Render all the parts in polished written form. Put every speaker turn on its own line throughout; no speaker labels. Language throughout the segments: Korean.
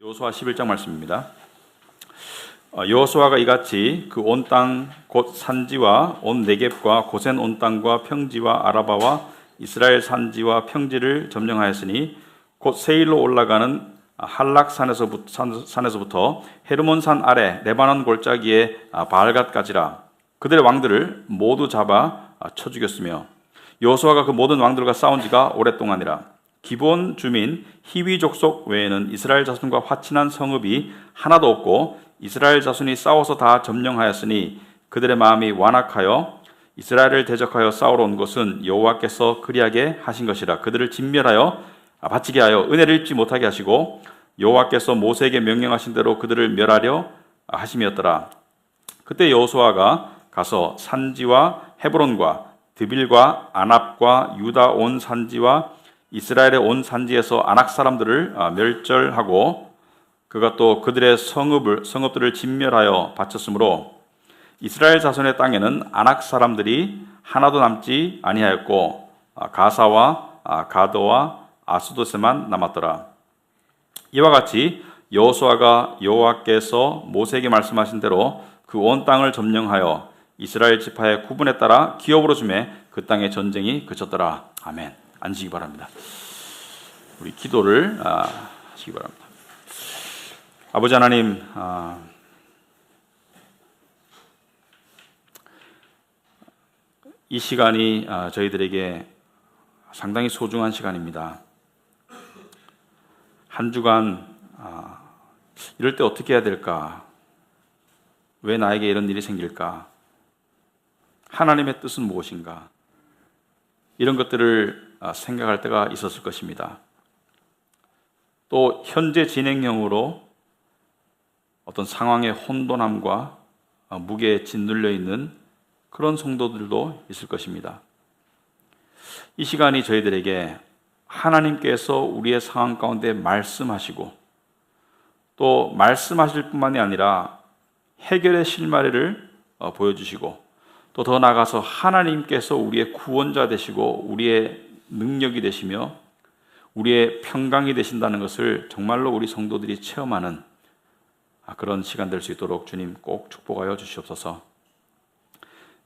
여호수아 11장 말씀입니다. 여호수아가 이같이 그 온 땅 곧 산지와 온 네겝과 고센 온 땅과 평지와 아라바와 이스라엘 산지와 평지를 점령하였으니 곧 세일로 올라가는 한락산에서부터 헤르몬산 아래 레바논 골짜기에 바알갓까지라. 그들의 왕들을 모두 잡아 쳐 죽였으며 여호수아가 그 모든 왕들과 싸운 지가 오랫동안이라. 기본 주민 히위 족속 외에는 이스라엘 자손과 화친한 성읍이 하나도 없고 이스라엘 자손이 싸워서 다 점령하였으니 그들의 마음이 완악하여 이스라엘을 대적하여 싸우러 온 것은 여호와께서 그리하게 하신 것이라. 그들을 진멸하여 바치게 하여 은혜를 입지 못하게 하시고 여호와께서 모세에게 명령하신 대로 그들을 멸하려 하심이었더라. 그때 여호수아가 가서 산지와 헤브론과 드빌과 아납과 유다 온 산지와 이스라엘의 온 산지에서 아낙 사람들을 멸절하고 그가 또 그들의 성읍들을 진멸하여 바쳤으므로 이스라엘 자손의 땅에는 아낙 사람들이 하나도 남지 아니하였고 가사와 가도와 아스도세만 남았더라. 이와 같이 여호수아가 여호와께서 모세에게 말씀하신 대로 그 온 땅을 점령하여 이스라엘 지파의 구분에 따라 기업으로 주매 그 땅의 전쟁이 그쳤더라. 아멘. 앉으시기 바랍니다. 우리 기도를 하시기 바랍니다. 아버지 하나님, 이 시간이 저희들에게 상당히 소중한 시간입니다. 한 주간 이럴 때 어떻게 해야 될까? 왜 나에게 이런 일이 생길까? 하나님의 뜻은 무엇인가? 이런 것들을 생각할 때가 있었을 것입니다. 또 현재 진행형으로 어떤 상황의 혼돈함과 무게에 짓눌려 있는 그런 성도들도 있을 것입니다. 이 시간이 저희들에게 하나님께서 우리의 상황 가운데 말씀하시고 또 말씀하실 뿐만이 아니라 해결의 실마리를 보여주시고 또 더 나아가서 하나님께서 우리의 구원자 되시고 우리의 능력이 되시며 우리의 평강이 되신다는 것을 정말로 우리 성도들이 체험하는 그런 시간 될 수 있도록 주님 꼭 축복하여 주시옵소서.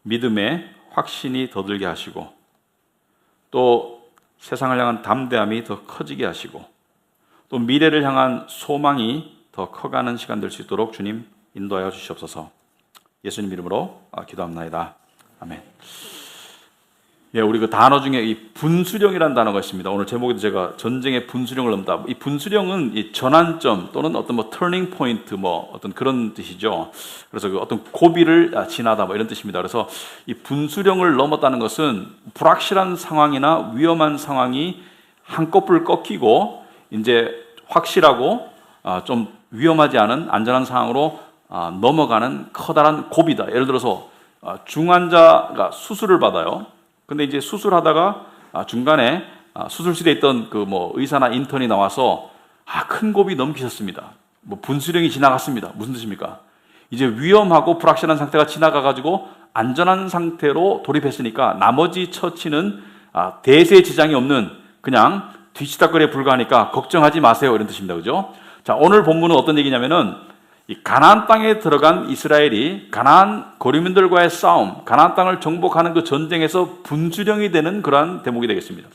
믿음의 확신이 더 들게 하시고 또 세상을 향한 담대함이 더 커지게 하시고 또 미래를 향한 소망이 더 커가는 시간 될 수 있도록 주님 인도하여 주시옵소서. 예수님 이름으로 기도합나이다. 아멘. 예, 우리 그 단어 중에 이 분수령이라는 단어가 있습니다. 오늘 제목에도 제가 전쟁의 분수령을 넣는다. 이 분수령은 이 전환점 또는 어떤 터닝 포인트 어떤 그런 뜻이죠. 그래서 그 어떤 고비를 지나다 이런 뜻입니다. 그래서 이 분수령을 넘었다는 것은 불확실한 상황이나 위험한 상황이 한꺼풀 꺾이고 이제 확실하고 좀 위험하지 않은 안전한 상황으로 넘어가는 커다란 고비다. 예를 들어서 중환자가 수술을 받아요. 근데 이제 수술하다가 중간에 수술실에 있던 그 의사나 인턴이 나와서 큰 고비 넘기셨습니다. 분수령이 지나갔습니다. 무슨 뜻입니까? 이제 위험하고 불확실한 상태가 지나가가지고 안전한 상태로 돌입했으니까 나머지 처치는 대세에 지장이 없는 그냥 뒤치다거리에 불과하니까 걱정하지 마세요. 이런 뜻입니다. 그죠? 자, 오늘 본문은 어떤 얘기냐면은 이 가나안 땅에 들어간 이스라엘이 가나안 거류민들과의 싸움, 가나안 땅을 정복하는 그 전쟁에서 분수령이 되는 그러한 대목이 되겠습니다.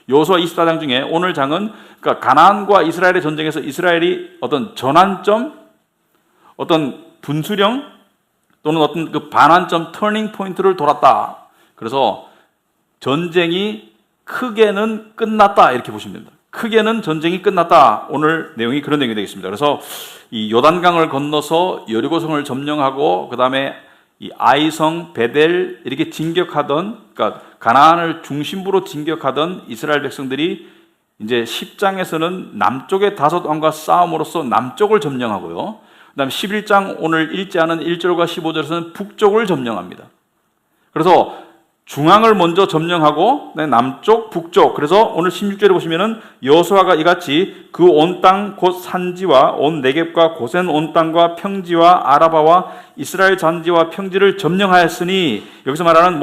여호수아 24장 중에 오늘 장은 그러니까 가나안과 이스라엘의 전쟁에서 이스라엘이 어떤 전환점, 어떤 분수령 또는 어떤 그 반환점, 터닝 포인트를 돌았다. 그래서 전쟁이 크게는 끝났다 이렇게 보시면 됩니다. 크게는 전쟁이 끝났다. 오늘 내용이 그런 내용이 되겠습니다. 그래서 이 요단강을 건너서 여리고성을 점령하고 그 다음에 이 아이성, 베델 이렇게 진격하던, 그러니까 가나안을 중심부로 진격하던 이스라엘 백성들이 이제 10장에서는 남쪽의 5왕과 싸움으로써 남쪽을 점령하고요. 그 다음에 11장 오늘 읽지 않은 1절과 15절에서는 북쪽을 점령합니다. 그래서 중앙을 먼저 점령하고 남쪽, 북쪽. 그래서 오늘 16절에 보시면은 여호수아가 이같이 그 온 땅 곧 산지와 온 네겝과 고센 온 땅과 평지와 아라바와 이스라엘 잔지와 평지를 점령하였으니, 여기서 말하는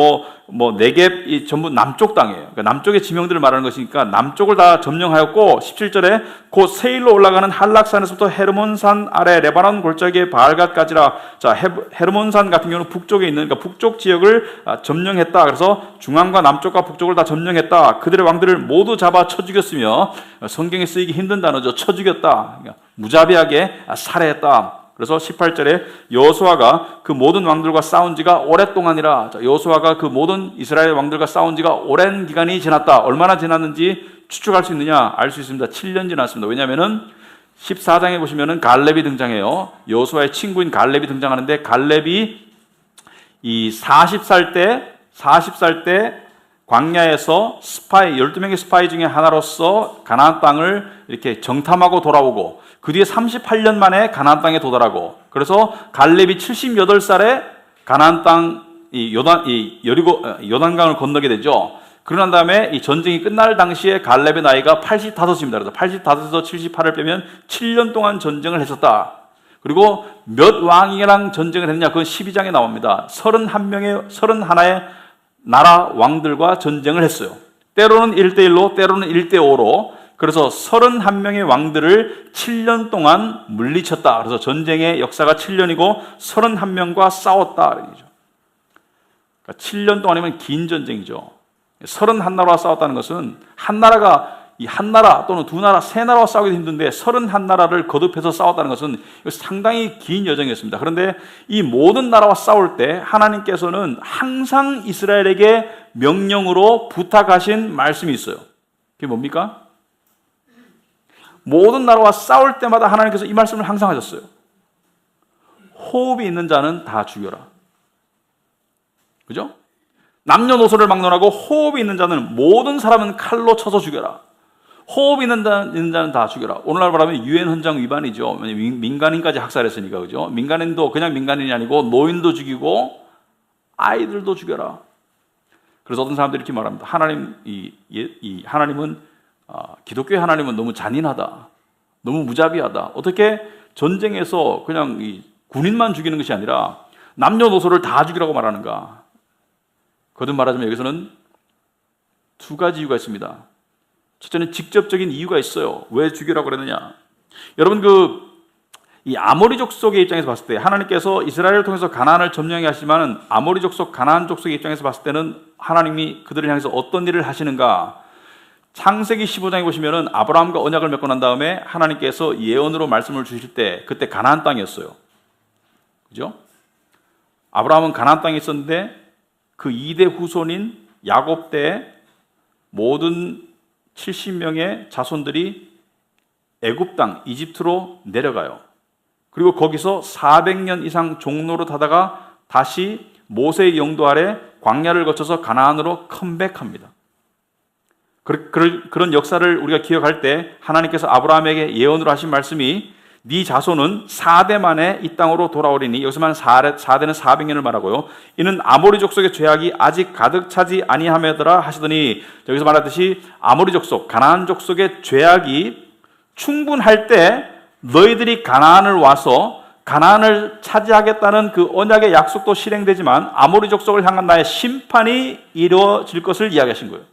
네겝 이 전부 남쪽 땅이에요. 그러니까 남쪽의 지명들을 말하는 것이니까 남쪽을 다 점령하였고, 17절에 곧 세일로 올라가는 한락산에서부터 헤르몬산 아래 레바논 골짜기의 바알갓까지라. 자, 헤르몬산 같은 경우는 북쪽에 있는, 그러니까 북쪽 지역을 점령했다. 그래서 중앙과 남쪽과 북쪽을 다 점령했다. 그들의 왕들을 모두 잡아 쳐 죽였으며, 성경에 쓰이기 힘든 단어죠. 쳐 죽였다. 그러니까 무자비하게 살해했다. 그래서 18절에 여호수아가 그 모든 왕들과 싸운 지가 오랫동안이라. 여호수아가 그 모든 이스라엘 왕들과 싸운 지가 오랜 기간이 지났다. 얼마나 지났는지 추측할 수 있느냐? 알 수 있습니다. 7년 지났습니다. 왜냐하면은 14장에 보시면은 갈렙이 등장해요. 여호수아의 친구인 갈렙이 등장하는데, 갈렙이 이 40살 때 광야에서 12명의 스파이 중에 하나로서 가나안 땅을 이렇게 정탐하고 돌아오고, 그 뒤에 38년 만에 가나안 땅에 도달하고, 그래서 갈렙이 78살에 가나안 땅 요단강을 건너게 되죠. 그러난 다음에 이 전쟁이 끝날 당시에 갈렙의 나이가 85입니다. 그래서 85에서 78을 빼면 7년 동안 전쟁을 했었다. 그리고 몇 왕이랑 전쟁을 했느냐? 그건 12장에 나옵니다. 31의 나라 왕들과 전쟁을 했어요. 때로는 1대1로, 때로는 1대5로. 그래서 31명의 왕들을 7년 동안 물리쳤다. 그래서 전쟁의 역사가 7년이고 31명과 싸웠다. 그러니까 7년 동안이면 긴 전쟁이죠. 31나라와 싸웠다는 것은 한 나라 또는 두 나라, 세 나라와 싸우기도 힘든데 31나라를 거듭해서 싸웠다는 것은 상당히 긴 여정이었습니다. 그런데 이 모든 나라와 싸울 때 하나님께서는 항상 이스라엘에게 명령으로 부탁하신 말씀이 있어요. 그게 뭡니까? 모든 나라와 싸울 때마다 하나님께서 이 말씀을 항상 하셨어요. 호흡이 있는 자는 다 죽여라. 그죠? 남녀노소를 막론하고 호흡이 있는 자는 모든 사람은 칼로 쳐서 죽여라. 호흡이 있는 자는 다 죽여라. 오늘날 말하면 유엔 헌장 위반이죠. 민간인까지 학살했으니까, 그죠? 민간인도 그냥 민간인이 아니고 노인도 죽이고 아이들도 죽여라. 그래서 어떤 사람들이 이렇게 말합니다. 하나님은 기독교의 하나님은 너무 잔인하다. 너무 무자비하다. 어떻게 전쟁에서 그냥 군인만 죽이는 것이 아니라 남녀노소를 다 죽이라고 말하는가? 거듭 말하자면 여기서는 두 가지 이유가 있습니다. 첫째는 직접적인 이유가 있어요. 왜 죽이라고 그러느냐? 여러분, 이 아모리 족속의 입장에서 봤을 때 하나님께서 이스라엘을 통해서 가나안을 점령해 하시지만 아모리 족속, 가나안 족속의 입장에서 봤을 때는 하나님이 그들을 향해서 어떤 일을 하시는가? 창세기 15장에 보시면은 아브라함과 언약을 맺고 난 다음에 하나님께서 예언으로 말씀을 주실 때 그때 가나안 땅이었어요. 그죠? 아브라함은 가나안 땅에 있었는데 그 2대 후손인 야곱 때 모든 70명의 자손들이 애굽 땅, 이집트로 내려가요. 그리고 거기서 400년 이상 종로로 타다가 다시 모세의 영도 아래 광야를 거쳐서 가나안으로 컴백합니다. 그런 역사를 우리가 기억할 때 하나님께서 아브라함에게 예언으로 하신 말씀이 네 자손은 4대 만에 이 땅으로 돌아오리니, 여기서 말하는 4대는 400년을 말하고요. 이는 아모리 족속의 죄악이 아직 가득 차지 아니하며더라 하시더니, 여기서 말하듯이 아모리 족속, 가나안 족속의 죄악이 충분할 때 너희들이 가나안을 와서 가나안을 차지하겠다는 그 언약의 약속도 실행되지만 아모리 족속을 향한 나의 심판이 이루어질 것을 이야기하신 거예요.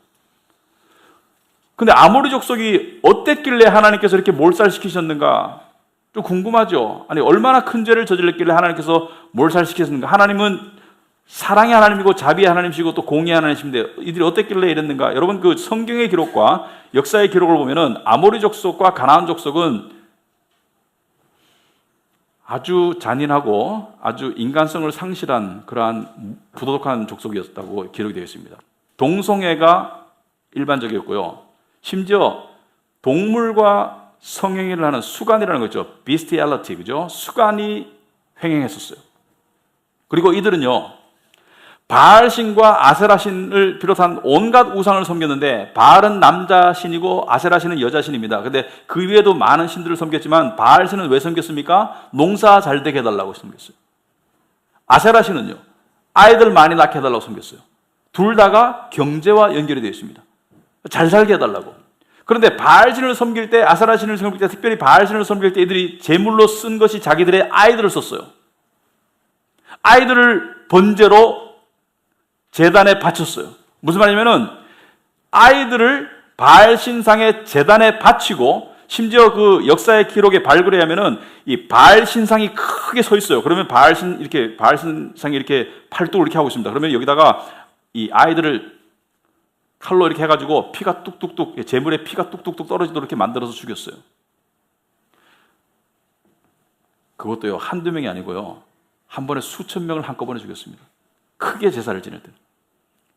근데 아모리 족속이 어땠길래 하나님께서 이렇게 몰살시키셨는가? 좀 궁금하죠? 아니, 얼마나 큰 죄를 저질렀길래 하나님께서 몰살시키셨는가? 하나님은 사랑의 하나님이고 자비의 하나님이시고 또 공의의 하나님이신데 이들이 어땠길래 이랬는가? 여러분, 그 성경의 기록과 역사의 기록을 보면은 아모리 족속과 가나안 족속은 아주 잔인하고 아주 인간성을 상실한 그러한 부도덕한 족속이었다고 기록이 되어 있습니다. 동성애가 일반적이었고요. 심지어 동물과 성행위를 하는 수간이라는 거죠. 비스티알리티, 그죠? 수간이 횡행했었어요. 그리고 이들은요, 바알신과 아세라신을 비롯한 온갖 우상을 섬겼는데, 바알은 남자신이고 아세라신은 여자신입니다. 근데 그 위에도 많은 신들을 섬겼지만 바알신은 왜 섬겼습니까? 농사 잘 되게 해달라고 섬겼어요. 아세라신은요, 아이들 많이 낳게 해달라고 섬겼어요. 둘 다가 경제와 연결이 되어 있습니다. 잘 살게 해달라고. 그런데 바알신을 섬길 때, 아세라신을 섬길 때, 특별히 바알신을 섬길 때 이들이 제물로 쓴 것이 자기들의 아이들을 썼어요. 아이들을 번제로 제단에 바쳤어요. 무슨 말이냐면은 아이들을 바알신상의 제단에 바치고, 심지어 그 역사의 기록에 발굴에 하면은 이 바알신상이 크게 서 있어요. 그러면 바알신상이 이렇게 팔뚝을 이렇게 하고 있습니다. 그러면 여기다가 이 아이들을 칼로 이렇게 해가지고 피가 뚝뚝뚝, 제물에 피가 뚝뚝뚝 떨어지도록 이렇게 만들어서 죽였어요. 그것도요, 한두 명이 아니고요, 한 번에 수천 명을 한꺼번에 죽였습니다. 크게 제사를 지낼 때.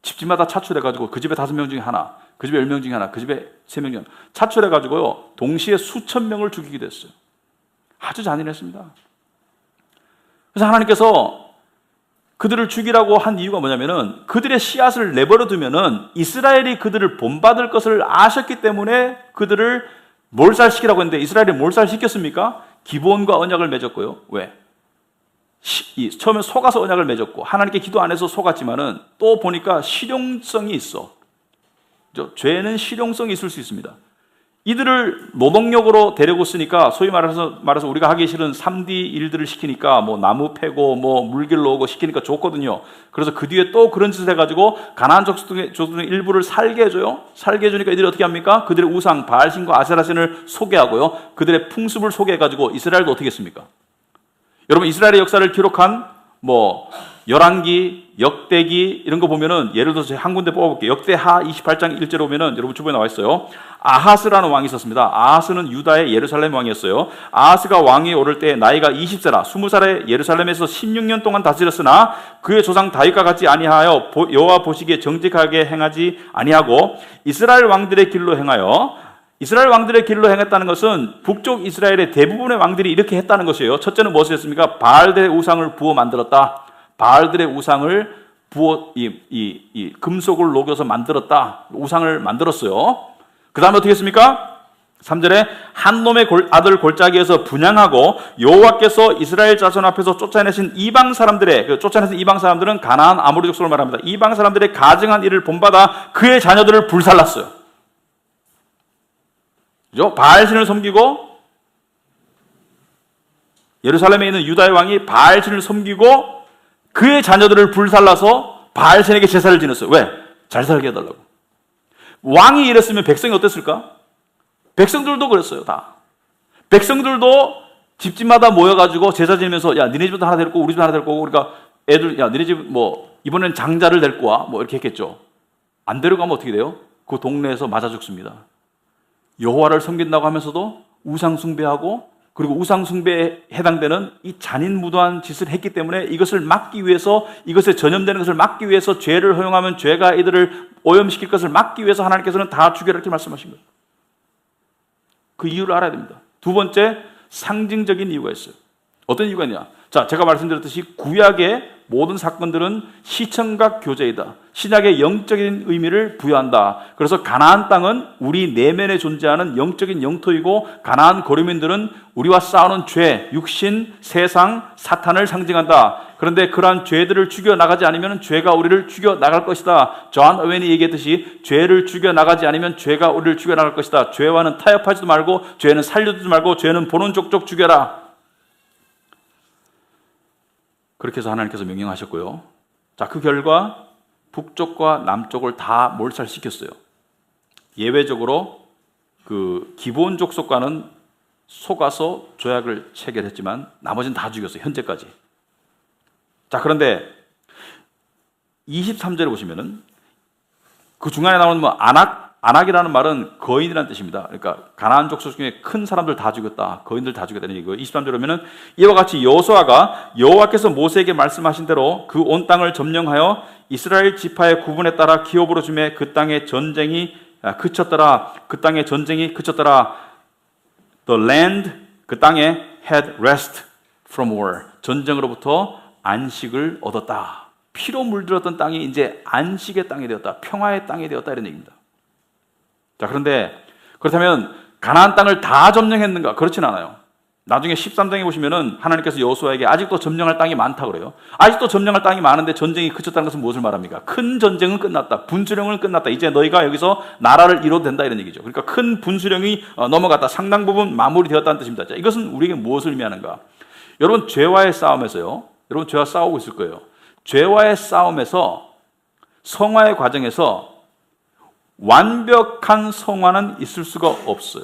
집집마다 차출해가지고 그 집에 5명 중에 하나, 그 집에 10명 중에 하나, 그 집에 3명 중에 하나 차출해가지고요, 동시에 수천 명을 죽이기도 했어요. 아주 잔인했습니다. 그래서 하나님께서 그들을 죽이라고 한 이유가 뭐냐면은 그들의 씨앗을 내버려 두면은 이스라엘이 그들을 본받을 것을 아셨기 때문에 그들을 몰살시키라고 했는데, 이스라엘이 몰살시켰습니까? 기브온과 언약을 맺었고요. 왜? 처음에 속아서 언약을 맺었고 하나님께 기도 안 해서 속았지만은 또 보니까 실용성이 있어. 죄는 실용성이 있을 수 있습니다. 이들을 노동력으로 데리고 쓰니까 소위 말해서 우리가 하기 싫은 3D 일들을 시키니까 뭐 나무 패고 뭐 물길 놓고 시키니까 좋거든요. 그래서 그 뒤에 또 그런 짓을 해가지고 가나안 족속의 일부를 살게 해줘요. 살게 해주니까 이들이 어떻게 합니까? 그들의 우상 바알신과 아세라신을 소개하고요, 그들의 풍습을 소개해가지고 이스라엘도 어떻게 했습니까? 여러분, 이스라엘의 역사를 기록한 뭐 열왕기, 역대기 이런 거 보면은, 예를 들어서 제가 한 군데 뽑아볼게요. 역대하 28장 1절에 보면은 여러분 주변에 나와 있어요. 아하스라는 왕이 있었습니다. 아하스는 유다의 예루살렘 왕이었어요. 아하스가 왕위에 오를 때 나이가 20세라 20살에 예루살렘에서 16년 동안 다스렸으나 그의 조상 다윗과 같이 아니하여 여호와 보시기에 정직하게 행하지 아니하고 이스라엘 왕들의 길로 행하여, 이스라엘 왕들의 길로 행했다는 것은 북쪽 이스라엘의 대부분의 왕들이 이렇게 했다는 것이에요. 첫째는 무엇이었습니까? 바알들의 우상을 부어 만들었다. 바알들의 우상을 부어 이 금속을 녹여서 만들었다. 우상을 만들었어요. 그 다음에 어떻게 했습니까? 3절에 한 놈의 아들 골짜기에서 분향하고 여호와께서 이스라엘 자손 앞에서 쫓아내신 이방 사람들의, 쫓아내신 이방 사람들은 가나안 아모리 족속을 말합니다. 이방 사람들의 가증한 일을 본받아 그의 자녀들을 불살랐어요. 바알신을 섬기고, 예루살렘에 있는 유다의 왕이 바알신을 섬기고 그의 자녀들을 불살라서 바알신에게 제사를 지냈어요. 왜? 잘 살게 해달라고. 왕이 이랬으면 백성이 어땠을까? 백성들도 그랬어요. 다. 백성들도 집집마다 모여가지고 제사 지내면서, 야, 니네 집도 하나 데리고 우리 집도 하나 데리고, 그러니까 애들, 야, 니네 집 뭐 이번엔 장자를 데리고 와, 뭐 이렇게 했겠죠. 안 데리고 가면 어떻게 돼요? 그 동네에서 맞아 죽습니다. 여호와를 섬긴다고 하면서도 우상 숭배하고, 그리고 우상 숭배에 해당되는 이 잔인무도한 짓을 했기 때문에 이것을 막기 위해서, 이것에 전염되는 것을 막기 위해서, 죄를 허용하면 죄가 이들을 오염시킬 것을 막기 위해서 하나님께서는 다 죽여라 이렇게 말씀하신 거예요. 그 이유를 알아야 됩니다. 두 번째, 상징적인 이유가 있어요. 어떤 이유가 있냐? 자, 제가 말씀드렸듯이 구약의 모든 사건들은 시청각 교제이다. 신약의 영적인 의미를 부여한다. 그래서 가나안 땅은 우리 내면에 존재하는 영적인 영토이고, 가나안 거류민들은 우리와 싸우는 죄, 육신, 세상, 사탄을 상징한다. 그런데 그러한 죄들을 죽여나가지 않으면 죄가 우리를 죽여나갈 것이다. 존 오웬이 얘기했듯이 죄를 죽여나가지 않으면 죄가 우리를 죽여나갈 것이다. 죄와는 타협하지도 말고, 죄는 살려두지 말고, 죄는 보는 족족 죽여라. 그렇게 해서 하나님께서 명령하셨고요. 자, 그 결과 북쪽과 남쪽을 다 몰살시켰어요. 예외적으로 그 기브온 족속과는 속아서 조약을 체결했지만 나머지는 다 죽였어요. 현재까지. 자, 그런데 23절에 보시면은 그 중간에 나오는 뭐 안악이라는 말은 거인이라는 뜻입니다. 그러니까 가나안 족속 중에 큰 사람들 다 죽였다, 거인들 다 죽였다는 얘기고요. 23절에 보면은 이와 같이 여호수아가 여호와께서 모세에게 말씀하신 대로 그 온 땅을 점령하여 이스라엘 지파의 구분에 따라 기업으로 주매 그 땅의 전쟁이 그쳤더라. 그 땅의 전쟁이 그쳤더라. The land, 그 땅에 had rest from war. 전쟁으로부터 안식을 얻었다. 피로 물들었던 땅이 이제 안식의 땅이 되었다. 평화의 땅이 되었다. 이런 얘기입니다. 자, 그런데 그렇다면 가나안 땅을 다 점령했는가? 그렇진 않아요. 나중에 13장에 보시면은 하나님께서 여호수아에게 아직도 점령할 땅이 많다 그래요. 아직도 점령할 땅이 많은데 전쟁이 그쳤다는 것은 무엇을 말합니까? 큰 전쟁은 끝났다. 분수령은 끝났다. 이제 너희가 여기서 나라를 이뤄도 된다 이런 얘기죠. 그러니까 큰 분수령이 넘어갔다. 상당 부분 마무리되었다는 뜻입니다. 자, 이것은 우리에게 무엇을 의미하는가? 여러분, 죄와의 싸움에서요. 여러분, 죄와 싸우고 있을 거예요. 죄와의 싸움에서, 성화의 과정에서 완벽한 성화는 있을 수가 없어요.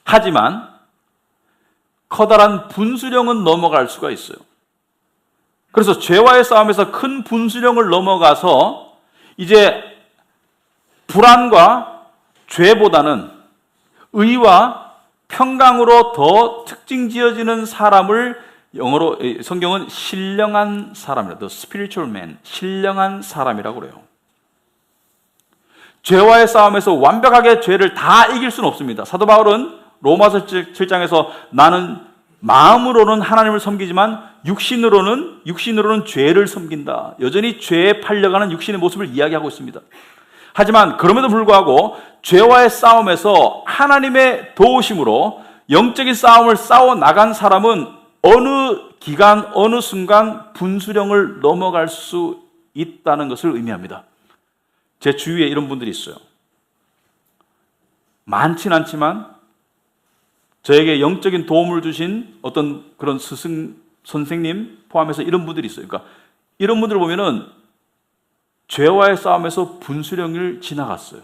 하지만 커다란 분수령은 넘어갈 수가 있어요. 그래서 죄와의 싸움에서 큰 분수령을 넘어가서 이제 불안과 죄보다는 의와 평강으로 더 특징 지어지는 사람을 영어로 성경은 신령한 사람이라고, the spiritual man, 신령한 사람이라고 그래요. 죄와의 싸움에서 완벽하게 죄를 다 이길 수는 없습니다. 사도 바울은 로마서 7장에서 나는 마음으로는 하나님을 섬기지만 육신으로는 죄를 섬긴다. 여전히 죄에 팔려가는 육신의 모습을 이야기하고 있습니다. 하지만 그럼에도 불구하고 죄와의 싸움에서 하나님의 도우심으로 영적인 싸움을 싸워 나간 사람은 어느 기간, 어느 순간 분수령을 넘어갈 수 있다는 것을 의미합니다. 제 주위에 이런 분들이 있어요. 많진 않지만 저에게 영적인 도움을 주신 어떤 그런 스승, 선생님 포함해서 이런 분들이 있어요. 그러니까 이런 분들을 보면은 죄와의 싸움에서 분수령을 지나갔어요.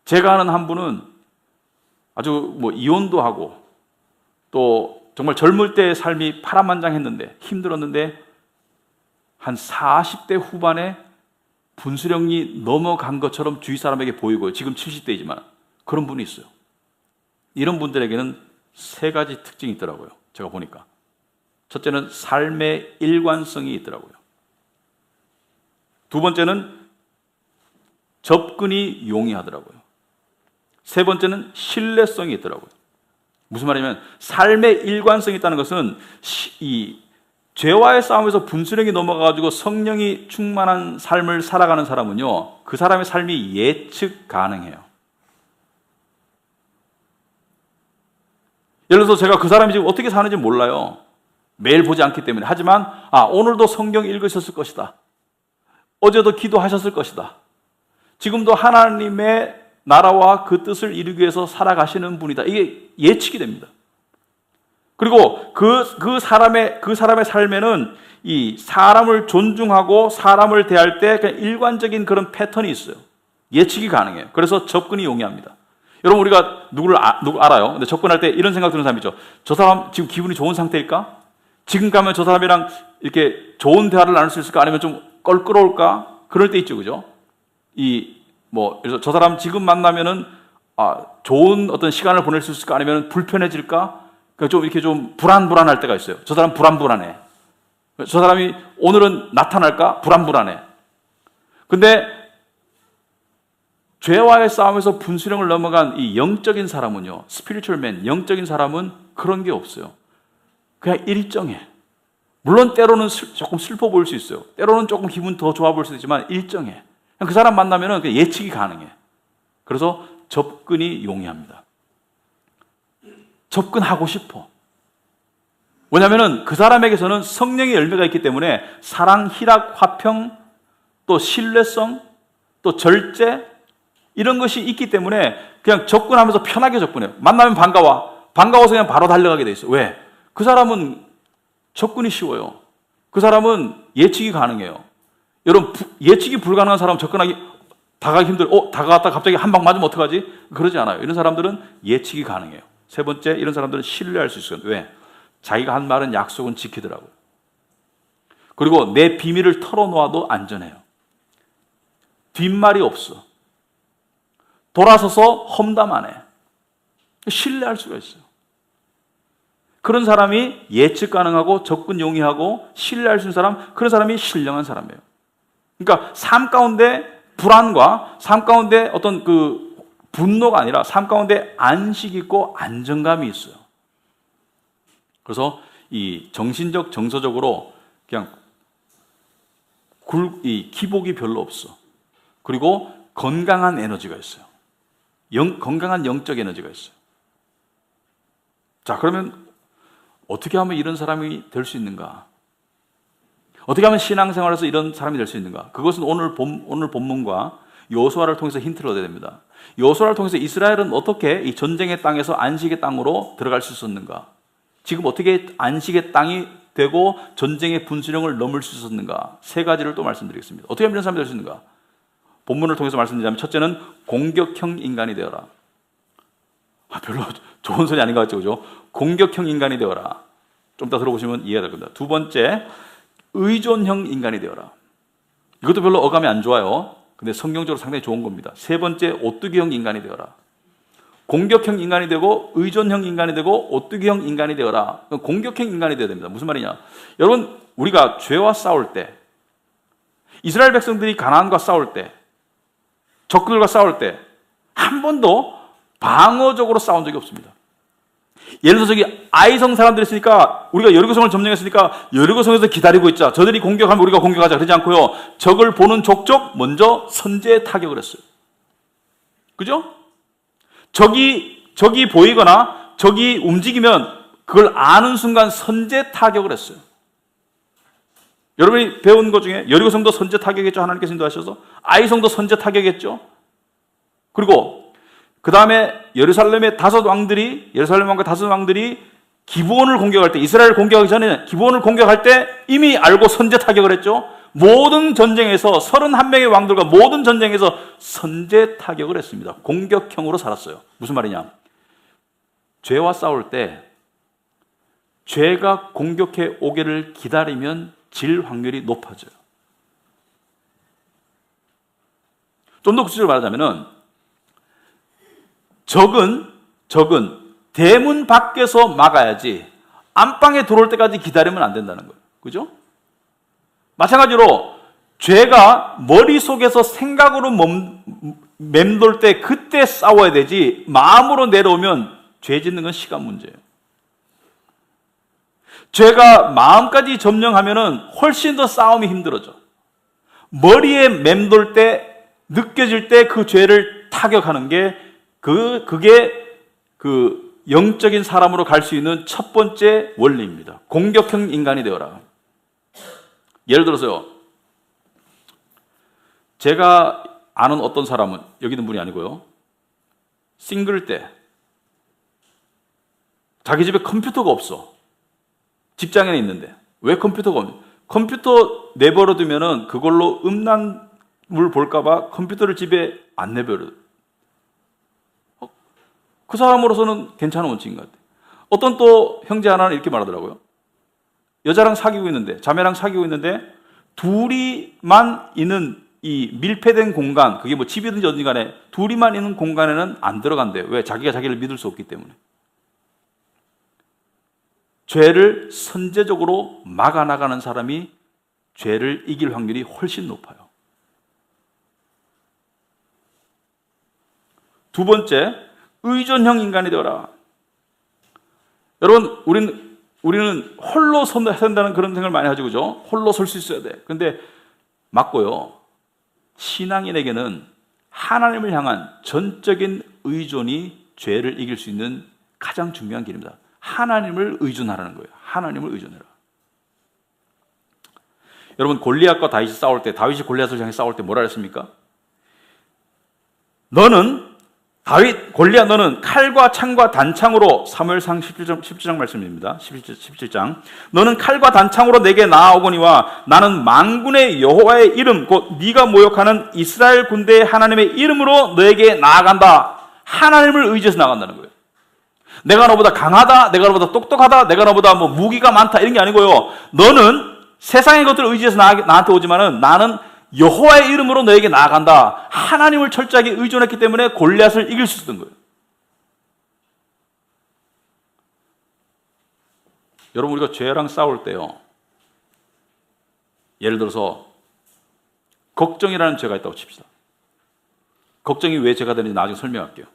제가 아는 한 분은 아주 이혼도 하고 또 정말 젊을 때의 삶이 파란만장했는데 힘들었는데 한 40대 후반에 분수령이 넘어간 것처럼 주위 사람에게 보이고요. 지금 70대이지만 그런 분이 있어요. 이런 분들에게는 세 가지 특징이 있더라고요. 제가 보니까. 첫째는 삶의 일관성이 있더라고요. 두 번째는 접근이 용이하더라고요. 세 번째는 신뢰성이 있더라고요. 무슨 말이냐면 삶의 일관성이 있다는 것은 이 죄와의 싸움에서 분수령이 넘어가가지고 성령이 충만한 삶을 살아가는 사람은요, 그 사람의 삶이 예측 가능해요. 예를 들어서 제가 그 사람이 지금 어떻게 사는지 몰라요. 매일 보지 않기 때문에. 하지만 오늘도 성경 읽으셨을 것이다. 어제도 기도하셨을 것이다. 지금도 하나님의 나라와 그 뜻을 이루기 위해서 살아가시는 분이다. 이게 예측이 됩니다. 그리고 그 사람의 삶에는 이 사람을 존중하고 사람을 대할 때 그냥 일관적인 그런 패턴이 있어요. 예측이 가능해요. 그래서 접근이 용이합니다. 여러분, 우리가 누구 알아요? 근데 접근할 때 이런 생각 드는 사람이 있죠. 저 사람 지금 기분이 좋은 상태일까? 지금 가면 저 사람이랑 이렇게 좋은 대화를 나눌 수 있을까? 아니면 좀 껄끄러울까? 그럴 때 있죠, 그죠? 그래서 저 사람 지금 만나면은 좋은 어떤 시간을 보낼 수 있을까? 아니면 불편해질까? 그러니까 좀 이렇게 좀 불안할 때가 있어요. 저 사람 불안해. 저 사람이 오늘은 나타날까? 불안해. 근데 죄와의 싸움에서 분수령을 넘어간 이 영적인 사람은요, spiritual man, 영적인 사람은 그런 게 없어요. 그냥 일정해. 물론 때로는 조금 슬퍼 보일 수 있어요. 때로는 조금 기분 더 좋아 보일 수 있지만 일정해. 그 사람 만나면은 예측이 가능해. 그래서 접근이 용이합니다. 접근하고 싶어. 왜냐하면은 그 사람에게서는 성령의 열매가 있기 때문에 사랑, 희락, 화평, 또 신뢰성, 또 절제, 이런 것이 있기 때문에 그냥 접근하면서 편하게 접근해요. 만나면 반가워서 그냥 바로 달려가게 돼 있어요. 왜? 그 사람은 접근이 쉬워요. 그 사람은 예측이 가능해요. 여러분, 예측이 불가능한 사람은 다가가기 힘들어요. 다가갔다 갑자기 한 방 맞으면 어떡하지? 그러지 않아요. 이런 사람들은 예측이 가능해요. 세 번째, 이런 사람들은 신뢰할 수 있어요. 왜? 자기가 한 말은 약속은 지키더라고요. 그리고 내 비밀을 털어놓아도 안전해요. 뒷말이 없어. 돌아서서 험담 안 해. 신뢰할 수가 있어요. 그런 사람이 예측 가능하고 접근 용이하고 신뢰할 수 있는 사람, 그런 사람이 신령한 사람이에요. 그러니까 삶 가운데 불안과 삶 가운데 어떤 그 분노가 아니라 삶 가운데 안식 있고 안정감이 있어요. 그래서 이 정신적, 정서적으로 그냥 기복이 별로 없어. 그리고 건강한 에너지가 있어요. 건강한 영적 에너지가 있어요. 자, 그러면 어떻게 하면 이런 사람이 될 수 있는가? 어떻게 하면 신앙생활에서 이런 사람이 될 수 있는가? 그것은 오늘 본문과 여호수아를 통해서 힌트를 얻어야 됩니다. 여호수아를 통해서 이스라엘은 어떻게 이 전쟁의 땅에서 안식의 땅으로 들어갈 수 있었는가? 지금 어떻게 안식의 땅이 되고 전쟁의 분수령을 넘을 수 있었는가? 세 가지를 또 말씀드리겠습니다. 어떻게 하면 이런 사람이 될 수 있는가? 본문을 통해서 말씀드리자면 첫째는 공격형 인간이 되어라. 별로 좋은 소리 아닌 것 같죠, 그죠? 공격형 인간이 되어라. 좀 더 들어보시면 이해가 될 겁니다. 두 번째, 의존형 인간이 되어라. 이것도 별로 어감이 안 좋아요. 근데 성경적으로 상당히 좋은 겁니다. 세 번째, 오뚜기형 인간이 되어라. 공격형 인간이 되고 의존형 인간이 되고 오뚜기형 인간이 되어라. 공격형 인간이 되어야 됩니다. 무슨 말이냐? 여러분, 우리가 죄와 싸울 때, 이스라엘 백성들이 가나안과 싸울 때, 적들과 싸울 때 한 번도 방어적으로 싸운 적이 없습니다. 예를 들어서 저기 아이성 사람들이 있으니까 우리가 여리고성을 점령했으니까 여리고성에서 기다리고 있자. 저들이 공격하면 우리가 공격하자. 그러지 않고요. 적을 보는 족족 먼저 선제 타격을 했어요. 그죠? 적이 보이거나 적이 움직이면 그걸 아는 순간 선제 타격을 했어요. 여러분이 배운 것 중에 여리고성도 선제 타격했죠. 하나님께서 인도하셔서. 아이성도 선제 타격했죠. 그리고 그 다음에 예루살렘 왕과 다섯 왕들이 기브온을 공격할 때, 이스라엘을 공격하기 전에 기브온을 공격할 때 이미 알고 선제 타격을 했죠. 모든 전쟁에서 31명의 왕들과 모든 전쟁에서 선제 타격을 했습니다. 공격형으로 살았어요. 무슨 말이냐? 죄와 싸울 때 죄가 공격해 오기를 기다리면 질 확률이 높아져요. 좀 더 구체적으로 말하자면은 적은 대문 밖에서 막아야지 안방에 들어올 때까지 기다리면 안 된다는 거예요. 그죠? 마찬가지로 죄가 머릿속에서 생각으로 맴돌 때 그때 싸워야 되지 마음으로 내려오면 죄 짓는 건 시간 문제예요. 죄가 마음까지 점령하면은 훨씬 더 싸움이 힘들어져. 머리에 맴돌 때 느껴질 때 그 죄를 타격하는 게 그게 영적인 사람으로 갈 수 있는 첫 번째 원리입니다. 공격형 인간이 되어라. 예를 들어서요. 제가 아는 어떤 사람은 여기 있는 분이 아니고요. 싱글 때 자기 집에 컴퓨터가 없어. 직장에 있는데 왜 컴퓨터가 없냐? 컴퓨터 내버려 두면은 그걸로 음란물 볼까봐 컴퓨터를 집에 안 내버려. 그 사람으로서는 괜찮은 원칙인 것 같아요. 어떤 또 형제 하나는 이렇게 말하더라고요. 여자랑 사귀고 있는데, 자매랑 사귀고 있는데 둘이만 있는 이 밀폐된 공간, 그게 뭐 집이든지 어딘지 간에 둘이만 있는 공간에는 안 들어간대요. 왜? 자기가 자기를 믿을 수 없기 때문에. 죄를 선제적으로 막아나가는 사람이 죄를 이길 확률이 훨씬 높아요. 두 번째, 의존형 인간이 되어라. 여러분, 우리는 홀로 선다는 그런 생각을 많이 하죠, 그죠? 홀로 설 수 있어야 돼. 근데 맞고요. 신앙인에게는 하나님을 향한 전적인 의존이 죄를 이길 수 있는 가장 중요한 길입니다. 하나님을 의존하라는 거예요. 하나님을 의존해라. 여러분, 골리앗과 다윗이 싸울 때, 다윗이 골리앗을 향해 싸울 때 뭐라 했습니까? 골리앗 너는 칼과 창과 단창으로, 사무엘상 17장 말씀입니다. 17장. 너는 칼과 단창으로 내게 나아오거니와 나는 만군의 여호와의 이름, 곧 네가 모욕하는 이스라엘 군대의 하나님의 이름으로 너에게 나아간다. 하나님을 의지해서 나간다는 거예요. 내가 너보다 강하다, 내가 너보다 똑똑하다, 내가 너보다 뭐 무기가 많다 이런 게 아니고요. 너는 세상의 것들을 의지해서 나한테 오지만은 나는 여호와의 이름으로 너에게 나아간다. 하나님을 철저하게 의존했기 때문에 골리앗을 이길 수 있었던 거예요. 여러분, 우리가 죄랑 싸울 때요, 예를 들어서 걱정이라는 죄가 있다고 칩시다. 걱정이 왜 죄가 되는지 나중에 설명할게요.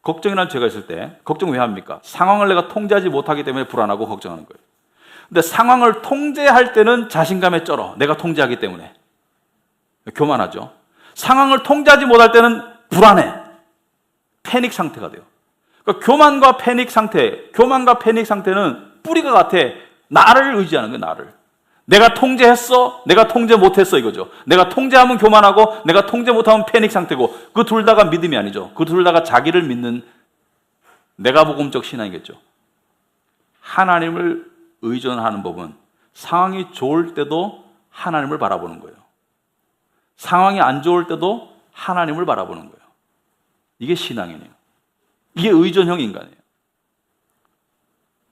걱정이라는 죄가 있을 때 걱정 왜 합니까? 상황을 내가 통제하지 못하기 때문에 불안하고 걱정하는 거예요. 근데 상황을 통제할 때는 자신감에 쩔어. 내가 통제하기 때문에. 교만하죠. 상황을 통제하지 못할 때는 불안해. 패닉 상태가 돼요. 그러니까 교만과 패닉 상태는 뿌리가 같아. 나를 의지하는 거예요, 나를. 내가 통제했어, 내가 통제 못했어 이거죠. 내가 통제하면 교만하고 내가 통제 못하면 패닉 상태고, 그 둘 다가 믿음이 아니죠. 그 둘 다가 자기를 믿는 내가복음적 신앙이겠죠. 하나님을 의존하는 법은 상황이 좋을 때도 하나님을 바라보는 거예요. 상황이 안 좋을 때도 하나님을 바라보는 거예요. 이게 신앙이네요. 이게 의존형 인간이에요.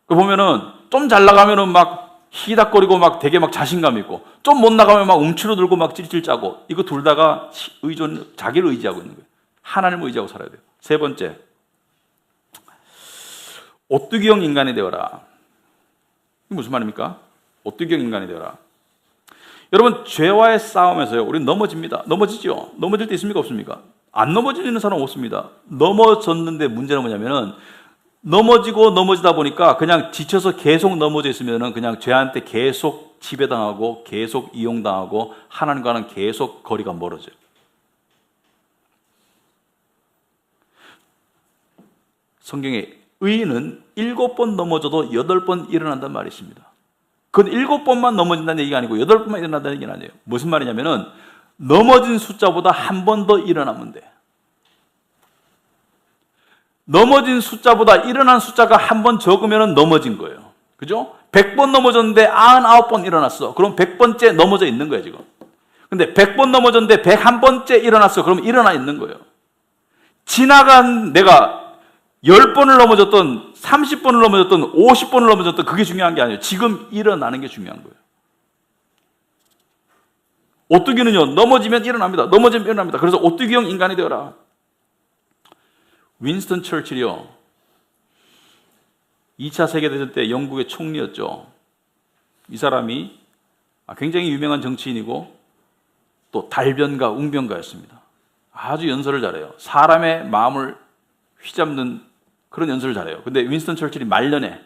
보면은 좀 잘 나가면은 막 희닥거리고 막 되게 막 자신감 있고, 좀 못 나가면 막 움츠러들고 막 찔찔 짜고, 이거 둘 다가 자기를 의지하고 있는 거예요. 하나님을 의지하고 살아야 돼요. 세 번째, 오뚜기형 인간이 되어라. 이게 무슨 말입니까? 오뚜기형 인간이 되어라. 여러분, 죄와의 싸움에서요, 우리는 넘어집니다. 넘어지죠? 넘어질 때 있습니까? 없습니까? 안 넘어지는 사람 없습니다. 넘어졌는데 문제는 뭐냐면은, 넘어지고 넘어지다 보니까 그냥 지쳐서 계속 넘어져 있으면은 그냥 죄한테 계속 지배당하고 계속 이용당하고 하나님과는 계속 거리가 멀어져요. 성경에 의인은 7번 넘어져도 8번 일어난다는 말이 있습니다. 그건 7번만 넘어진다는 얘기가 아니고 8번만 일어난다는 얘기는 아니에요. 무슨 말이냐면은 넘어진 숫자보다 한 번 더 일어나면 돼. 넘어진 숫자보다 일어난 숫자가 한 번 적으면 넘어진 거예요. 그죠? 100번 넘어졌는데 99번 일어났어. 그럼 100번째 넘어져 있는 거예요, 지금. 근데 100번 넘어졌는데 101번째 일어났어. 그럼 일어나 있는 거예요. 지나간 내가 10번을 넘어졌던, 30번을 넘어졌던, 50번을 넘어졌던, 그게 중요한 게 아니에요. 지금 일어나는 게 중요한 거예요. 오뚜기는요, 넘어지면 일어납니다. 넘어지면 일어납니다. 그래서 오뚜기형 인간이 되어라. 윈스턴 처칠이요, 2차 세계대전 때 영국의 총리였죠. 이 사람이 굉장히 유명한 정치인이고 또 달변가, 웅변가였습니다. 아주 연설을 잘해요. 사람의 마음을 휘잡는 그런 연설을 잘해요. 근데 윈스턴 처칠이 말년에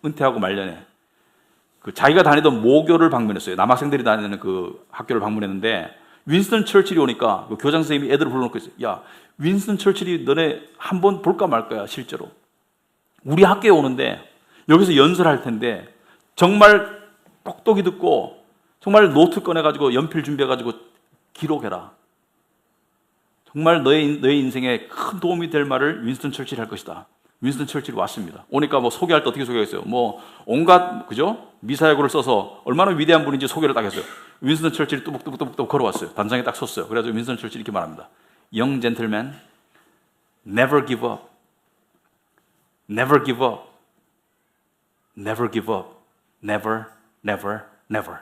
은퇴하고 말년에 자기가 다니던 모교를 방문했어요. 남학생들이 다니는 그 학교를 방문했는데, 윈스턴 처칠이 오니까 그 교장 선생님이 애들을 불러놓고 있어요. 야, 윈스턴 처칠이 너네 한번 볼까 말까야, 실제로. 우리 학교에 오는데 여기서 연설할 텐데 정말 똑똑히 듣고 정말 노트 꺼내가지고 연필 준비해가지고 기록해라. 정말 너의 인생에 큰 도움이 될 말을 윈스턴 처칠이 할 것이다. 윈스턴 처칠이 왔습니다. 오니까 뭐 소개할 때 어떻게 소개했어요? 뭐 온갖, 그죠? 미사여구를 써서 얼마나 위대한 분인지 소개를 딱 했어요. 윈스턴 처칠이 뚜벅뚜벅 걸어왔어요. 단장에 딱 섰어요. 그래가지고 윈스턴 처칠이 이렇게 말합니다. Young gentleman, never give up. Never give up. Never give up. Never, never, never.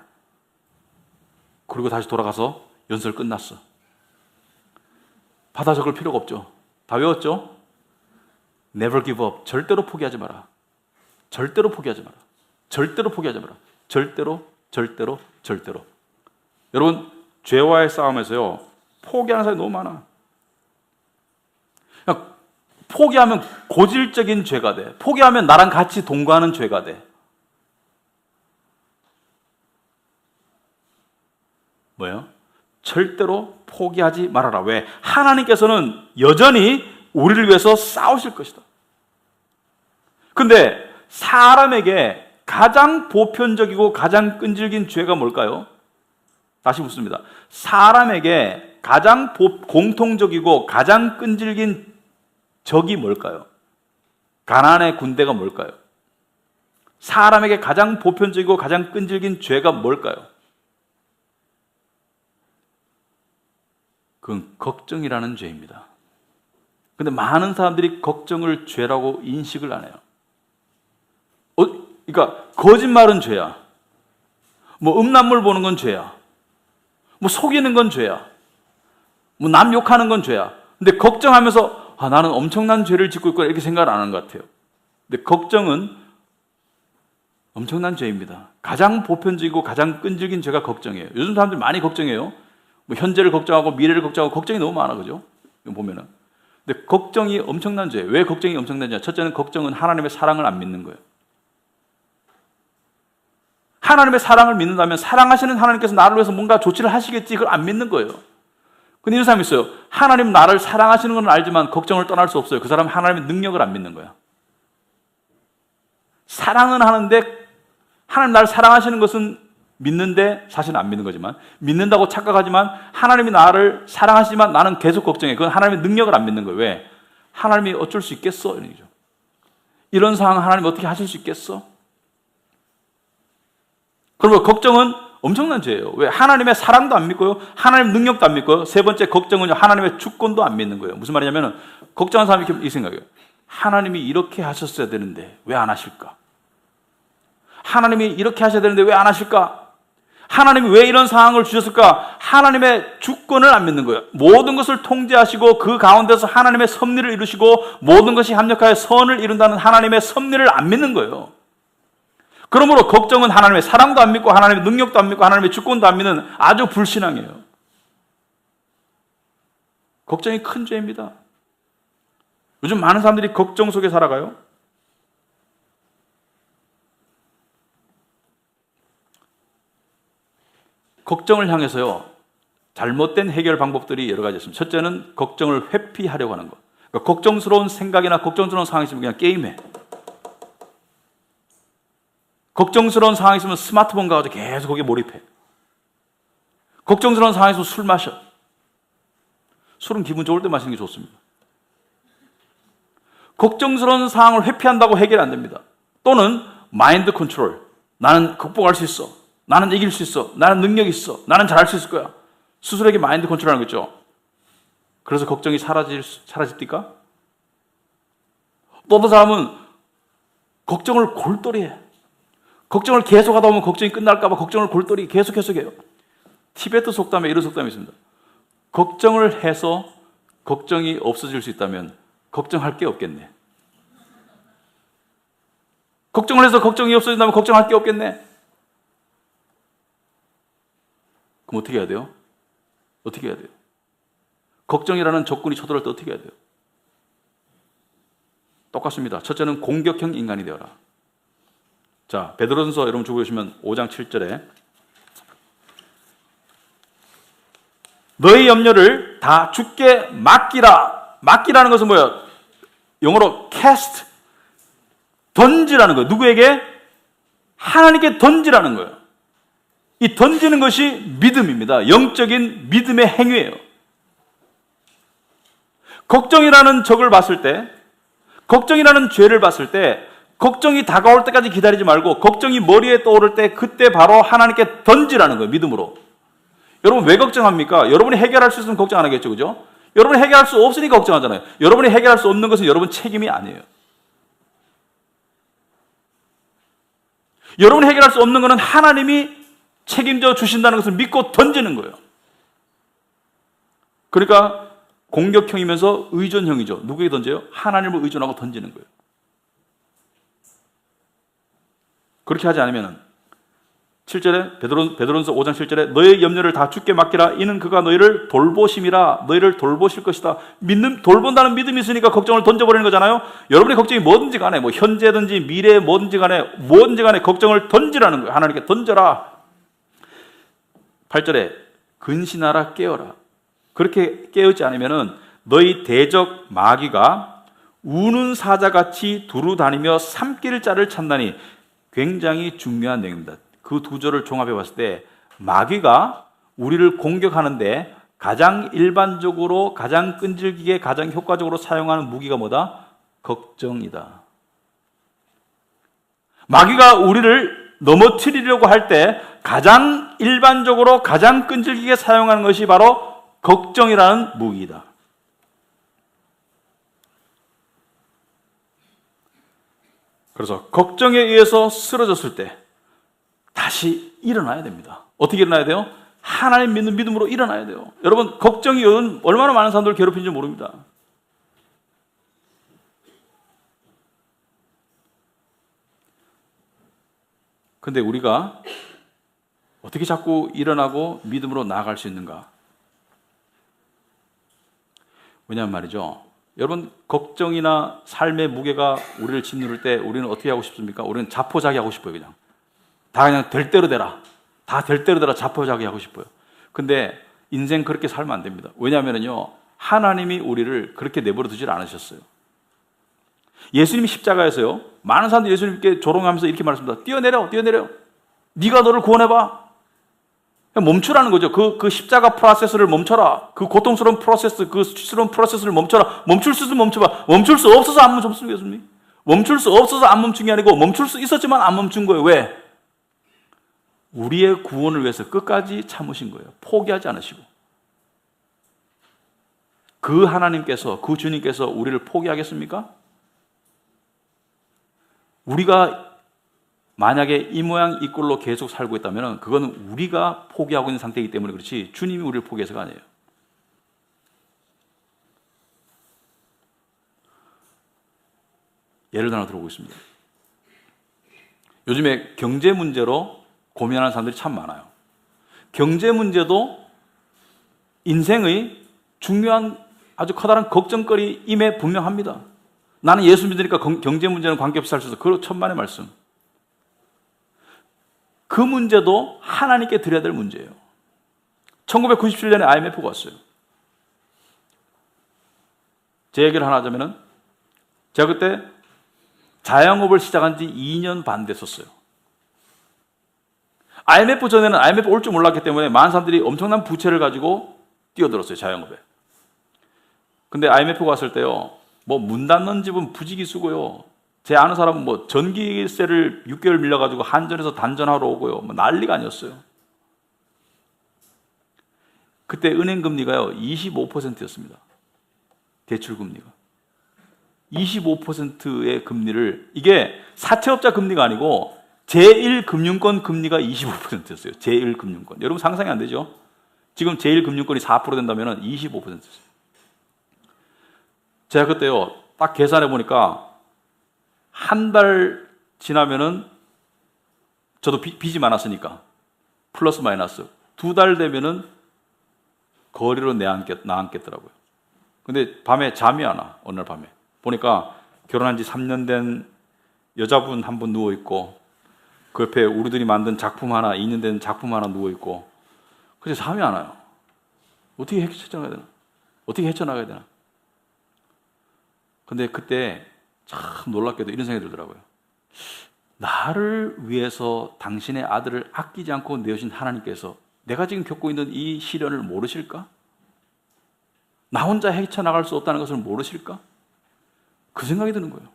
그리고 다시 돌아가서 연설 끝났어. 받아 적을 필요가 없죠. 다 외웠죠? Never give up. 절대로 포기하지 마라. 절대로 포기하지 마라. 절대로 포기하지 마라. 절대로, 절대로, 절대로. 여러분, 죄와의 싸움에서요, 포기하는 사람이 너무 많아. 그러니까 포기하면 고질적인 죄가 돼. 포기하면 나랑 같이 동거하는 죄가 돼. 뭐예요? 절대로 포기하지 말아라. 왜? 하나님께서는 여전히 우리를 위해서 싸우실 것이다. 근데 사람에게 가장 보편적이고 가장 끈질긴 죄가 뭘까요? 다시 묻습니다. 사람에게 가장 공통적이고 가장 끈질긴 적이 뭘까요? 가나안의 군대가 뭘까요? 사람에게 가장 보편적이고 가장 끈질긴 죄가 뭘까요? 그건 걱정이라는 죄입니다. 근데 많은 사람들이 걱정을 죄라고 인식을 안 해요. 그러니까 거짓말은 죄야. 뭐 음란물 보는 건 죄야. 뭐 속이는 건 죄야. 뭐 남 욕하는 건 죄야. 근데 걱정하면서 나는 엄청난 죄를 짓고 있구나 이렇게 생각을 안 하는 것 같아요. 근데 걱정은 엄청난 죄입니다. 가장 보편적이고 가장 끈질긴 죄가 걱정이에요. 요즘 사람들 많이 걱정해요. 뭐 현재를 걱정하고 미래를 걱정하고 걱정이 너무 많아, 그죠? 보면은. 근데 걱정이 엄청난 죄예요. 왜 걱정이 엄청난 죄냐? 첫째는 걱정은 하나님의 사랑을 안 믿는 거예요. 하나님의 사랑을 믿는다면 사랑하시는 하나님께서 나를 위해서 뭔가 조치를 하시겠지, 그걸 안 믿는 거예요. 근데 이런 사람이 있어요. 하나님 나를 사랑하시는 건 알지만 걱정을 떠날 수 없어요. 그 사람은 하나님의 능력을 안 믿는 거야. 사랑은 하는데 하나님 나를 사랑하시는 것은 믿는데 사실은 안 믿는 거지만, 믿는다고 착각하지만 하나님이 나를 사랑하시지만 나는 계속 걱정해. 그건 하나님의 능력을 안 믿는 거예요. 왜? 하나님이 어쩔 수 있겠어? 이런 얘기죠. 이런 상황 하나님 어떻게 하실 수 있겠어? 그러면 걱정은 엄청난 죄예요. 왜? 하나님의 사랑도 안 믿고요, 하나님의 능력도 안 믿고요. 세 번째 걱정은 하나님의 주권도 안 믿는 거예요. 무슨 말이냐면, 걱정하는 사람이 이렇게 이 생각이에요. 하나님이 이렇게 하셨어야 되는데 왜 안 하실까? 하나님이 이렇게 하셔야 되는데 왜 안 하실까? 하나님이 왜 이런 상황을 주셨을까? 하나님의 주권을 안 믿는 거예요. 모든 것을 통제하시고 그 가운데서 하나님의 섭리를 이루시고 모든 것이 합력하여 선을 이룬다는 하나님의 섭리를 안 믿는 거예요. 그러므로 걱정은 하나님의 사랑도 안 믿고 하나님의 능력도 안 믿고 하나님의 주권도 안 믿는 아주 불신앙이에요. 걱정이 큰 죄입니다. 요즘 많은 사람들이 걱정 속에 살아가요. 걱정을 향해서요, 잘못된 해결 방법들이 여러 가지 있습니다. 첫째는 걱정을 회피하려고 하는 것. 그러니까 걱정스러운 생각이나 걱정스러운 상황이 있으면 그냥 게임해. 걱정스러운 상황이 있으면 스마트폰 가지고 계속 거기에 몰입해. 걱정스러운 상황에서 술 마셔. 술은 기분 좋을 때 마시는 게 좋습니다. 걱정스러운 상황을 회피한다고 해결이 안 됩니다. 또는 마인드 컨트롤. 나는 극복할 수 있어. 나는 이길 수 있어. 나는 능력이 있어. 나는 잘할 수 있을 거야. 스스로에게 마인드 컨트롤하는 거죠. 그래서 걱정이 사라집니까? 또 어떤 사람은 걱정을 골똘히 해. 걱정을 계속 하다 보면 걱정이 끝날까 봐 걱정을 골똘히 계속해서 해요. 티베트 속담에 이런 속담이 있습니다. 걱정을 해서 걱정이 없어질 수 있다면 걱정할 게 없겠네. 걱정을 해서 걱정이 없어진다면 걱정할 게 없겠네. 그럼 어떻게 해야 돼요? 어떻게 해야 돼요? 걱정이라는 적군이 쳐들어올 때 어떻게 해야 돼요? 똑같습니다. 첫째는 공격형 인간이 되어라. 자, 베드로전서 여러분 주고 계시면 5장 7절에 너의 염려를 다 주께 맡기라. 맡기라는 것은 뭐예요? 영어로 cast, 던지라는 거예요. 누구에게? 하나님께 던지라는 거예요. 이 던지는 것이 믿음입니다. 영적인 믿음의 행위예요. 걱정이라는 적을 봤을 때, 걱정이라는 죄를 봤을 때, 걱정이 다가올 때까지 기다리지 말고 걱정이 머리에 떠오를 때 그때 바로 하나님께 던지라는 거예요. 믿음으로. 여러분 왜 걱정합니까? 여러분이 해결할 수 있으면 걱정 안 하겠죠. 그죠? 여러분이 해결할 수 없으니까 걱정하잖아요. 여러분이 해결할 수 없는 것은 여러분 책임이 아니에요. 여러분이 해결할 수 없는 것은 하나님이 책임져 주신다는 것을 믿고 던지는 거예요. 그러니까 공격형이면서 의존형이죠. 누구에게 던져요? 하나님을 의존하고 던지는 거예요. 그렇게 하지 않으면 7절에 베드로전서 5장 7절에 너의 염려를 다 주께 맡기라. 이는 그가 너희를 돌보심이라. 너희를 돌보실 것이다. 돌본다는 믿음이 있으니까 걱정을 던져버리는 거잖아요. 여러분의 걱정이 뭐든지 간에 뭐 현재든지 미래에 뭐든지 간에 걱정을 던지라는 거예요. 하나님께 던져라. 8절에 근신하라 깨어라. 그렇게 깨우지 않으면 너희 대적 마귀가 우는 사자같이 두루 다니며 삼킬 자를 찾나니. 굉장히 중요한 내용입니다. 그 두 절을 종합해 봤을 때 마귀가 우리를 공격하는데 가장 일반적으로 가장 끈질기게 가장 효과적으로 사용하는 무기가 뭐다? 걱정이다. 마귀가 우리를 넘어뜨리려고 할 때 가장 일반적으로 가장 끈질기게 사용하는 것이 바로 걱정이라는 무기이다. 그래서 걱정에 의해서 쓰러졌을 때 다시 일어나야 됩니다. 어떻게 일어나야 돼요? 하나님 믿는 믿음으로 일어나야 돼요. 여러분 걱정이 요즘 얼마나 많은 사람들을 괴롭히는지 모릅니다. 근데 우리가 어떻게 자꾸 일어나고 믿음으로 나아갈 수 있는가? 왜냐하면 말이죠. 여러분 걱정이나 삶의 무게가 우리를 짓누를 때 우리는 어떻게 하고 싶습니까? 우리는 자포자기 하고 싶어요. 그냥 다 그냥 될 대로 되라. 다 될 대로 되라. 자포자기 하고 싶어요. 근데 인생 그렇게 살면 안 됩니다. 왜냐하면요, 하나님이 우리를 그렇게 내버려 두질 않으셨어요. 예수님이 십자가에서요, 많은 사람들이 예수님께 조롱하면서 이렇게 말했습니다. 뛰어내려, 뛰어내려. 네가 너를 구원해봐. 멈추라는 거죠. 그 십자가 프로세스를 멈춰라. 그 고통스러운 프로세스, 그 수치스러운 프로세스를 멈춰라. 멈출 수 있으면 멈춰봐. 멈출 수 없어서 안 멈췄습니다, 예수님. 멈출 수 없어서 안 멈춘 게 아니고 멈출 수 있었지만 안 멈춘 거예요. 왜? 우리의 구원을 위해서 끝까지 참으신 거예요. 포기하지 않으시고. 그 하나님께서, 그 주님께서 우리를 포기하겠습니까? 우리가 만약에 이 모양 이 꼴로 계속 살고 있다면 그거는 우리가 포기하고 있는 상태이기 때문에 그렇지 주님이 우리를 포기해서가 아니에요. 예를 하나 들어보겠습니다. 요즘에 경제 문제로 고민하는 사람들이 참 많아요. 경제 문제도 인생의 중요한 아주 커다란 걱정거리임에 분명합니다. 나는 예수 믿으니까 경제 문제는 관계없이 살 수 있어. 그거 천만의 말씀. 그 문제도 하나님께 드려야 될 문제예요. 1997년에 IMF가 왔어요. 제 얘기를 하나 하자면은 제가 그때 자영업을 시작한 지 2년 반 됐었어요. IMF 전에는 IMF 올 줄 몰랐기 때문에 많은 사람들이 엄청난 부채를 가지고 뛰어들었어요, 자영업에. 근데 IMF가 왔을 때요, 뭐 문 닫는 집은 부지기수고요. 제 아는 사람은 뭐 전기세를 6개월 밀려가지고 한전에서 단전하러 오고요. 뭐 난리가 아니었어요. 그때 은행 금리가요, 25%였습니다. 대출 금리가. 25%의 금리를, 이게 사채업자 금리가 아니고 제1금융권 금리가 25%였어요. 제1금융권. 여러분 상상이 안 되죠? 지금 제1금융권이 4% 된다면 25%였어요. 제가 그때요, 딱 계산해 보니까 한 달 지나면은 저도 빚이 많았으니까 플러스 마이너스 2달 되면은 거리로 나앉겠더라고요. 근데 밤에 잠이 안 와. 어느 날 밤에 보니까 결혼한 지 3년 된 여자분 한 분 누워 있고 그 옆에 우리들이 만든 작품 하나, 2년 된 작품 하나 누워 있고, 그래서 잠이 안 와요. 어떻게 헤쳐나가야 되나? 어떻게 헤쳐나가야 되나? 근데 그때 참 놀랍게도 이런 생각이 들더라고요. 나를 위해서 당신의 아들을 아끼지 않고 내어주신 하나님께서 내가 지금 겪고 있는 이 시련을 모르실까? 나 혼자 헤쳐나갈 수 없다는 것을 모르실까? 그 생각이 드는 거예요.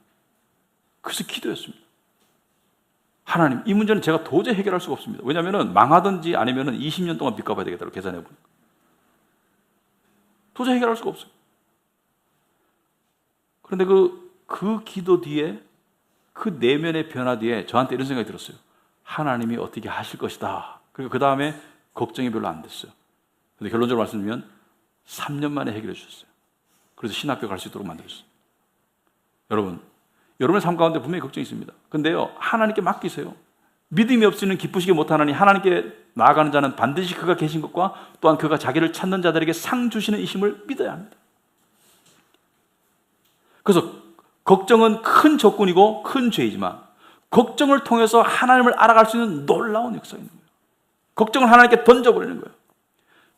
그래서 기도했습니다. 하나님, 이 문제는 제가 도저히 해결할 수가 없습니다. 왜냐하면 망하든지 아니면 20년 동안 빚 갚아야 되겠다고 계산해보니까. 도저히 해결할 수가 없어요. 그런데 그 기도 뒤에, 그 내면의 변화 뒤에 저한테 이런 생각이 들었어요. 하나님이 어떻게 하실 것이다. 그리고 그 다음에 걱정이 별로 안 됐어요. 근데 결론적으로 말씀드리면 3년 만에 해결해 주셨어요. 그래서 신학교 갈 수 있도록 만들었어요. 여러분, 여러분의 삶 가운데 분명히 걱정이 있습니다. 근데요, 하나님께 맡기세요. 믿음이 없이는 기쁘시게 못하나니 하나님께 나아가는 자는 반드시 그가 계신 것과 또한 그가 자기를 찾는 자들에게 상 주시는 이심을 믿어야 합니다. 그래서 걱정은 큰 적군이고 큰 죄이지만 걱정을 통해서 하나님을 알아갈 수 있는 놀라운 역사가 있는 거예요. 걱정을 하나님께 던져버리는 거예요.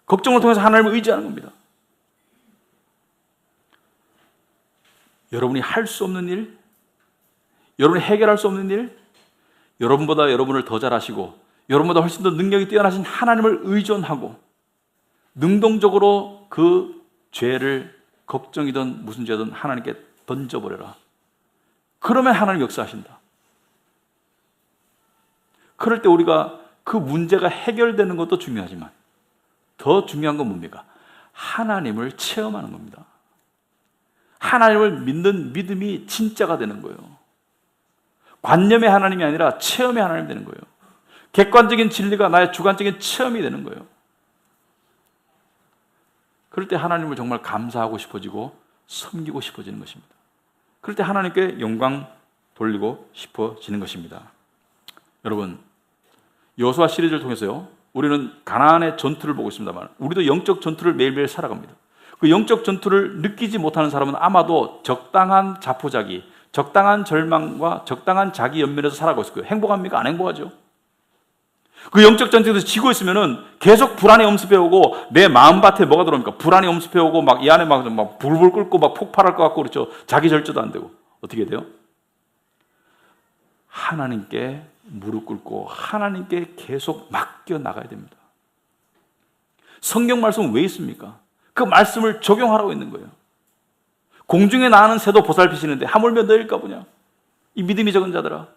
걱정을 통해서 하나님을 의지하는 겁니다. 여러분이 할 수 없는 일, 여러분이 해결할 수 없는 일, 여러분보다 여러분을 더 잘하시고 여러분보다 훨씬 더 능력이 뛰어나신 하나님을 의존하고 능동적으로 그 죄를 걱정이든 무슨 죄든 하나님께 던져버려라. 그러면 하나님 역사하신다. 그럴 때 우리가 그 문제가 해결되는 것도 중요하지만 더 중요한 건 뭡니까? 하나님을 체험하는 겁니다. 하나님을 믿는 믿음이 진짜가 되는 거예요. 관념의 하나님이 아니라 체험의 하나님이 되는 거예요. 객관적인 진리가 나의 주관적인 체험이 되는 거예요. 그럴 때 하나님을 정말 감사하고 싶어지고 섬기고 싶어지는 것입니다. 그럴 때 하나님께 영광 돌리고 싶어지는 것입니다. 여러분, 여호수아 시리즈를 통해서요, 우리는 가나안의 전투를 보고 있습니다만 우리도 영적 전투를 매일매일 살아갑니다. 그 영적 전투를 느끼지 못하는 사람은 아마도 적당한 자포자기, 적당한 절망과 적당한 자기 연면에서 살아가고 있을 거예요. 행복합니까? 안 행복하죠? 그 영적 전쟁에서 지고 있으면은 계속 불안이 엄습해오고 내 마음밭에 뭐가 들어옵니까? 불안이 엄습해오고 막 이 안에 막 불불 끓고 막 폭발할 것 같고 그렇죠. 자기 절제도 안 되고 어떻게 돼요? 하나님께 무릎 꿇고 하나님께 계속 맡겨 나가야 됩니다. 성경 말씀은 왜 있습니까? 그 말씀을 적용하라고 있는 거예요. 공중에 나는 새도 보살피시는데 하물며 너일까 보냐? 이 믿음이 적은 자들아.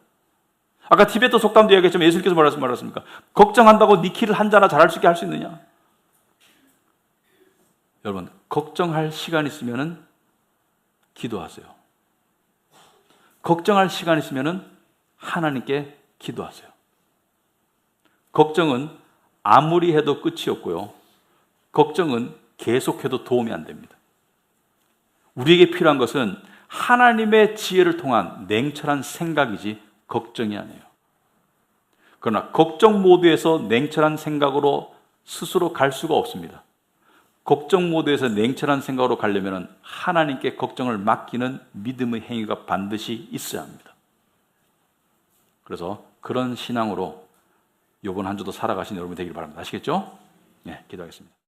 아까 티베트 속담도 이야기했지만 예수님께서 말했습니까? 걱정한다고 네 키를 한 자나 잘할 수 있게 할 수 있느냐? 여러분, 걱정할 시간 있으면은 기도하세요. 걱정할 시간 있으면은 하나님께 기도하세요. 걱정은 아무리 해도 끝이 없고요. 걱정은 계속해도 도움이 안 됩니다. 우리에게 필요한 것은 하나님의 지혜를 통한 냉철한 생각이지 걱정이 아니에요. 그러나 걱정 모드에서 냉철한 생각으로 스스로 갈 수가 없습니다. 걱정 모드에서 냉철한 생각으로 가려면 하나님께 걱정을 맡기는 믿음의 행위가 반드시 있어야 합니다. 그래서 그런 신앙으로 이번 한 주도 살아가신 여러분 되기를 바랍니다. 아시겠죠? 네, 기도하겠습니다.